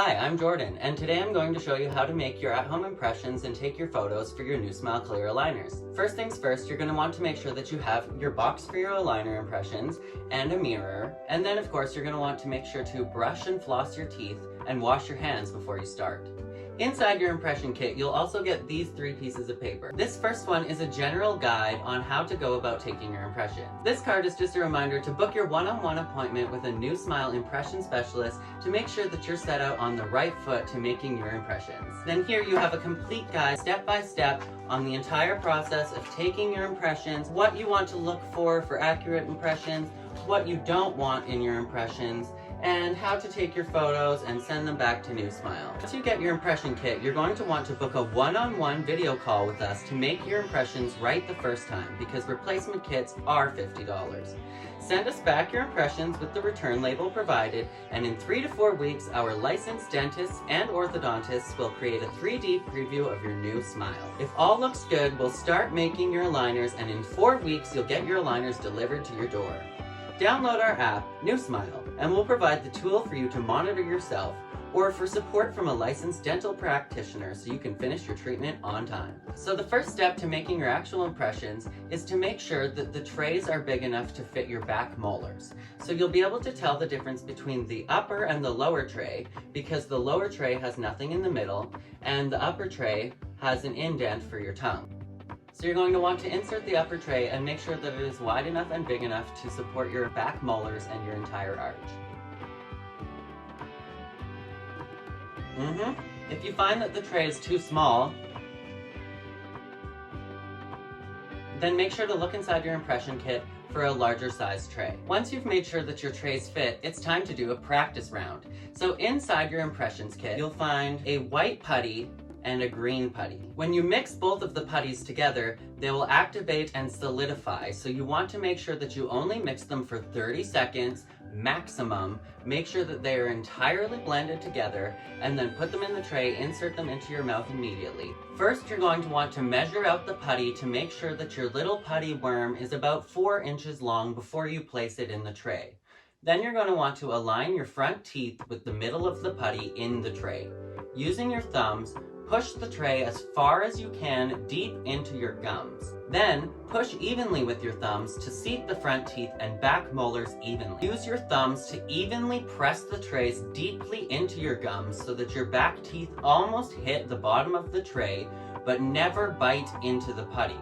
Hi, I'm Jordan, and today I'm going to show you how to make your at-home impressions and take your photos for your new Smile Clear aligners. First things first, you're going to want to make sure that you have your box for your aligner impressions and a mirror, and then of course you're going to want to make sure to brush and floss your teeth and wash your hands before you start. Inside your impression kit, you'll also get these 3 pieces of paper. This first one is a general guide on how to go about taking your impression. This card is just a reminder to book your one-on-one appointment with a new Smile impression specialist to make sure that you're set out on the right foot to making your impressions. Then here you have a complete guide, step by step, on the entire process of taking your impressions, what you want to look for accurate impressions, what you don't want in your impressions, and how to take your photos and send them back to New Smile. Once you get your impression kit, you're going to want to book a one-on-one video call with us to make your impressions right the first time, because replacement kits are $50. Send us back your impressions with the return label provided, and in 3 to 4 weeks, our licensed dentists and orthodontists will create a 3D preview of your new smile. If all looks good, we'll start making your aligners, and in 4 weeks, you'll get your aligners delivered to your door. Download our app, New Smile, and we'll provide the tool for you to monitor yourself or for support from a licensed dental practitioner so you can finish your treatment on time. So the first step to making your actual impressions is to make sure that the trays are big enough to fit your back molars. So you'll be able to tell the difference between the upper and the lower tray because the lower tray has nothing in the middle and the upper tray has an indent for your tongue. So you're going to want to insert the upper tray and make sure that it is wide enough and big enough to support your back molars and your entire arch. If you find that the tray is too small, then make sure to look inside your impression kit for a larger size tray. Once you've made sure that your trays fit, it's time to do a practice round. So inside your impressions kit, you'll find a white putty and a green putty. When you mix both of the putties together, they will activate and solidify. So you want to make sure that you only mix them for 30 seconds maximum. Make sure that they are entirely blended together and then put them in the tray, insert them into your mouth immediately. First, you're going to want to measure out the putty to make sure that your little putty worm is about 4 inches long before you place it in the tray. Then you're going to want to align your front teeth with the middle of the putty in the tray. Using your thumbs, push the tray as far as you can deep into your gums. Then, push evenly with your thumbs to seat the front teeth and back molars evenly. Use your thumbs to evenly press the trays deeply into your gums so that your back teeth almost hit the bottom of the tray, but never bite into the putty.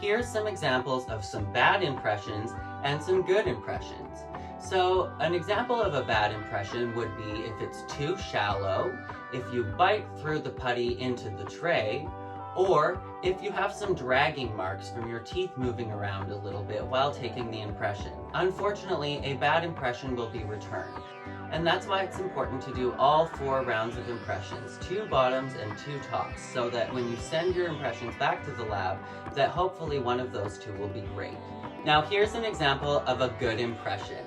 Here's some examples of some bad impressions and some good impressions. So, an example of a bad impression would be if it's too shallow, if you bite through the putty into the tray, or if you have some dragging marks from your teeth moving around a little bit while taking the impression. Unfortunately, a bad impression will be returned. And that's why it's important to do all 4 rounds of impressions, 2 bottoms and 2 tops, so that when you send your impressions back to the lab, that hopefully one of those 2 will be great. Now here's an example of a good impression.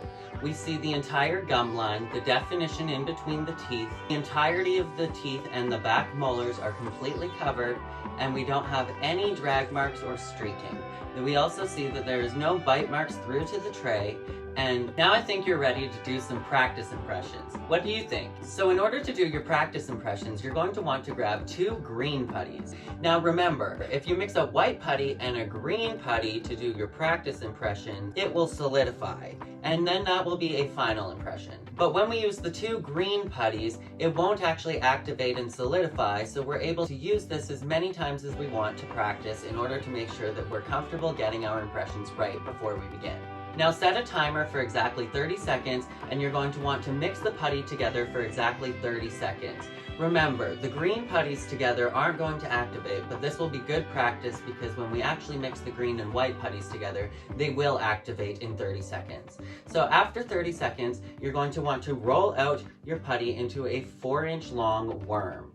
We see the entire gum line, the definition in between the teeth, the entirety of the teeth and the back molars are completely covered, and we don't have any drag marks or streaking. And we also see that there is no bite marks through to the tray, and now I think you're ready to do some practice impressions. What do you think? So in order to do your practice impressions, you're going to want to grab 2 green putties. Now remember, if you mix a white putty and a green putty to do your practice impression, it will solidify, and then that will be a final impression. But when we use the 2 green putties, it won't actually activate and solidify, so we're able to use this as many times as we want to practice in order to make sure that we're comfortable getting our impressions right before we begin. Now set a timer for exactly 30 seconds, and you're going to want to mix the putty together for exactly 30 seconds. Remember, the green putties together aren't going to activate, but this will be good practice because when we actually mix the green and white putties together, they will activate in 30 seconds. So after 30 seconds, you're going to want to roll out your putty into a 4-inch long worm.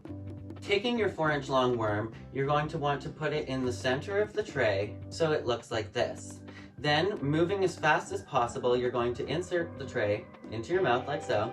Taking your 4-inch long worm, you're going to want to put it in the center of the tray so it looks like this. Then, moving as fast as possible, you're going to insert the tray into your mouth like so.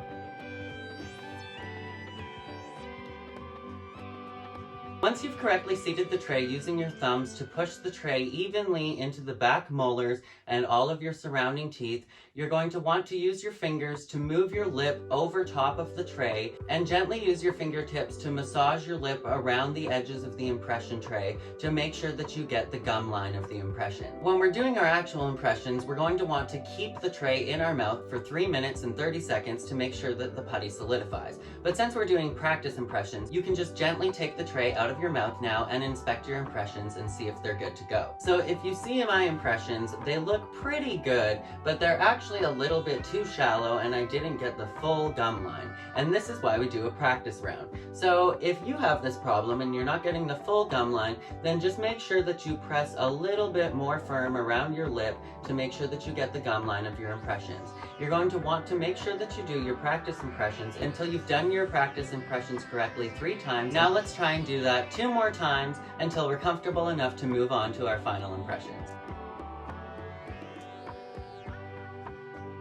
Once you've correctly seated the tray using your thumbs to push the tray evenly into the back molars and all of your surrounding teeth, you're going to want to use your fingers to move your lip over top of the tray and gently use your fingertips to massage your lip around the edges of the impression tray to make sure that you get the gum line of the impression. When we're doing our actual impressions, we're going to want to keep the tray in our mouth for 3 minutes and 30 seconds to make sure that the putty solidifies. But since we're doing practice impressions, you can just gently take the tray out of your mouth now and inspect your impressions and see if they're good to go. So if you see my impressions, they look pretty good, but they're actually a little bit too shallow and I didn't get the full gum line. And this is why we do a practice round. So if you have this problem and you're not getting the full gum line, then just make sure that you press a little bit more firm around your lip to make sure that you get the gum line of your impressions. You're going to want to make sure that you do your practice impressions until you've done your practice impressions correctly 3 times. Now let's try and do that 2 more times until we're comfortable enough to move on to our final impressions.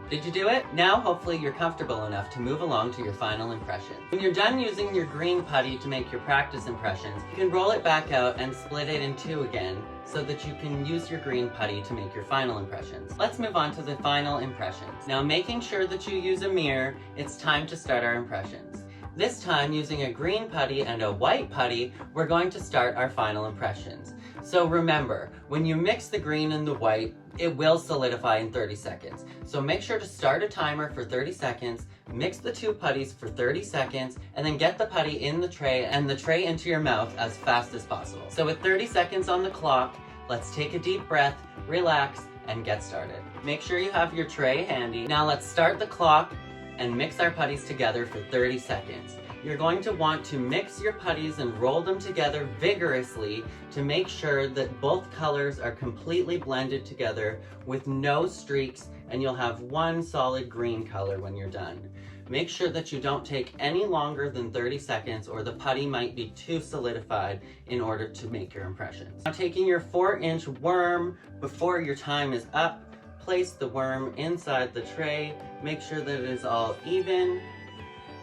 Did you do it? Now hopefully you're comfortable enough to move along to your final impression. When you're done using your green putty to make your practice impressions, you can roll it back out and split it in 2 again so that you can use your green putty to make your final impressions. Let's move on to the final impressions. Now, making sure that you use a mirror, it's time to start our impressions. This time, using a green putty and a white putty, we're going to start our final impressions. So remember, when you mix the green and the white, it will solidify in 30 seconds. So make sure to start a timer for 30 seconds, mix the 2 putties for 30 seconds, and then get the putty in the tray and the tray into your mouth as fast as possible. So with 30 seconds on the clock, let's take a deep breath, relax, and get started. Make sure you have your tray handy. Now let's start the clock and mix our putties together for 30 seconds. You're going to want to mix your putties and roll them together vigorously to make sure that both colors are completely blended together with no streaks, and you'll have one solid green color when you're done. Make sure that you don't take any longer than 30 seconds or the putty might be too solidified in order to make your impressions. Now, taking your 4-inch worm before your time is up, place the worm inside the tray, make sure that it is all even.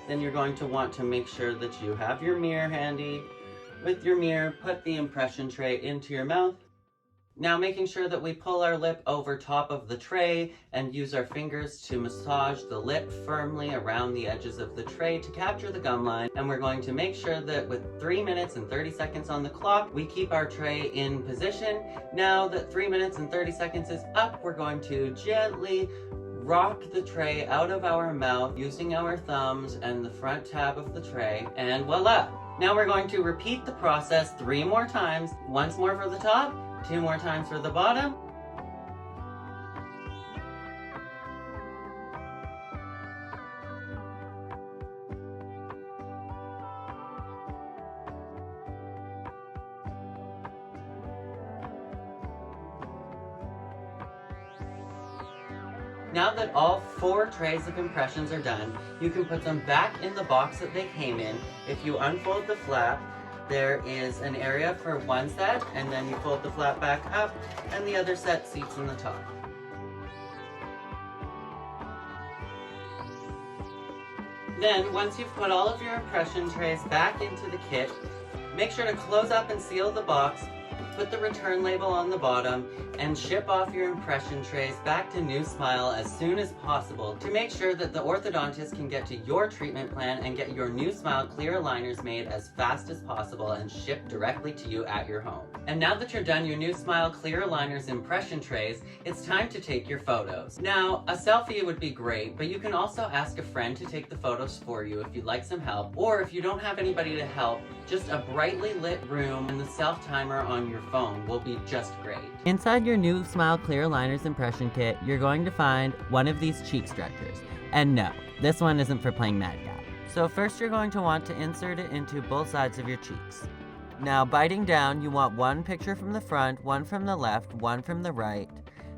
Then you're going to want to make sure that you have your mirror handy. With your mirror, put the impression tray into your mouth. Now making sure that we pull our lip over top of the tray and use our fingers to massage the lip firmly around the edges of the tray to capture the gum line. And we're going to make sure that with 3 minutes and 30 seconds on the clock, we keep our tray in position. Now that 3 minutes and 30 seconds is up, we're going to gently rock the tray out of our mouth using our thumbs and the front tab of the tray, and voila! Now we're going to repeat the process 3 more times, once more for the top, 2 more times for the bottom. Now that all 4 trays of impressions are done, you can put them back in the box that they came in. If you unfold the flap, there is an area for one set, and then you fold the flap back up, and the other set seats in the top. Then, once you've put all of your impression trays back into the kit, make sure to close up and seal the box, put the return label on the bottom, and ship off your impression trays back to New Smile as soon as possible to make sure that the orthodontist can get to your treatment plan and get your New Smile clear aligners made as fast as possible and shipped directly to you at your home. And now that you're done your New Smile clear aligners impression trays, it's time to take your photos. Now, a selfie would be great, but you can also ask a friend to take the photos for you if you'd like some help, or if you don't have anybody to help, just a brightly lit room and the self-timer on your phone will be just great. Inside your New Smile Clear Aligners impression kit, you're going to find one of these cheek stretchers. And no, this one isn't for playing madcap. So first you're going to want to insert it into both sides of your cheeks. Now biting down, you want one picture from the front, one from the left, one from the right.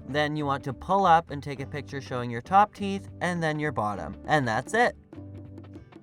Then you want to pull up and take a picture showing your top teeth and then your bottom. And that's it.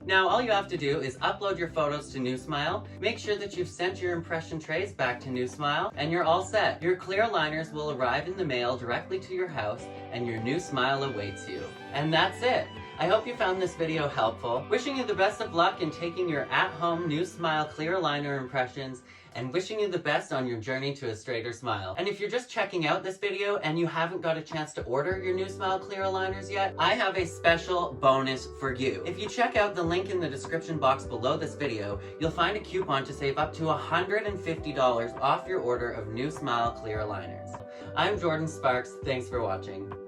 Now all you have to do is upload your photos to New Smile, make sure that you've sent your impression trays back to New Smile, and you're all set. Your clear aligners will arrive in the mail directly to your house, and your New Smile awaits you. And that's it. I hope you found this video helpful. Wishing you the best of luck in taking your at-home new smile clear liner impressions, and wishing you the best on your journey to a straighter smile. And if you're just checking out this video and you haven't got a chance to order your new smile clear aligners yet, I have a special bonus for you. If you check out the link in the description box below this video, you'll find a coupon to save up to $150 off your order of new smile clear aligners. I'm Jordan Sparks, thanks for watching.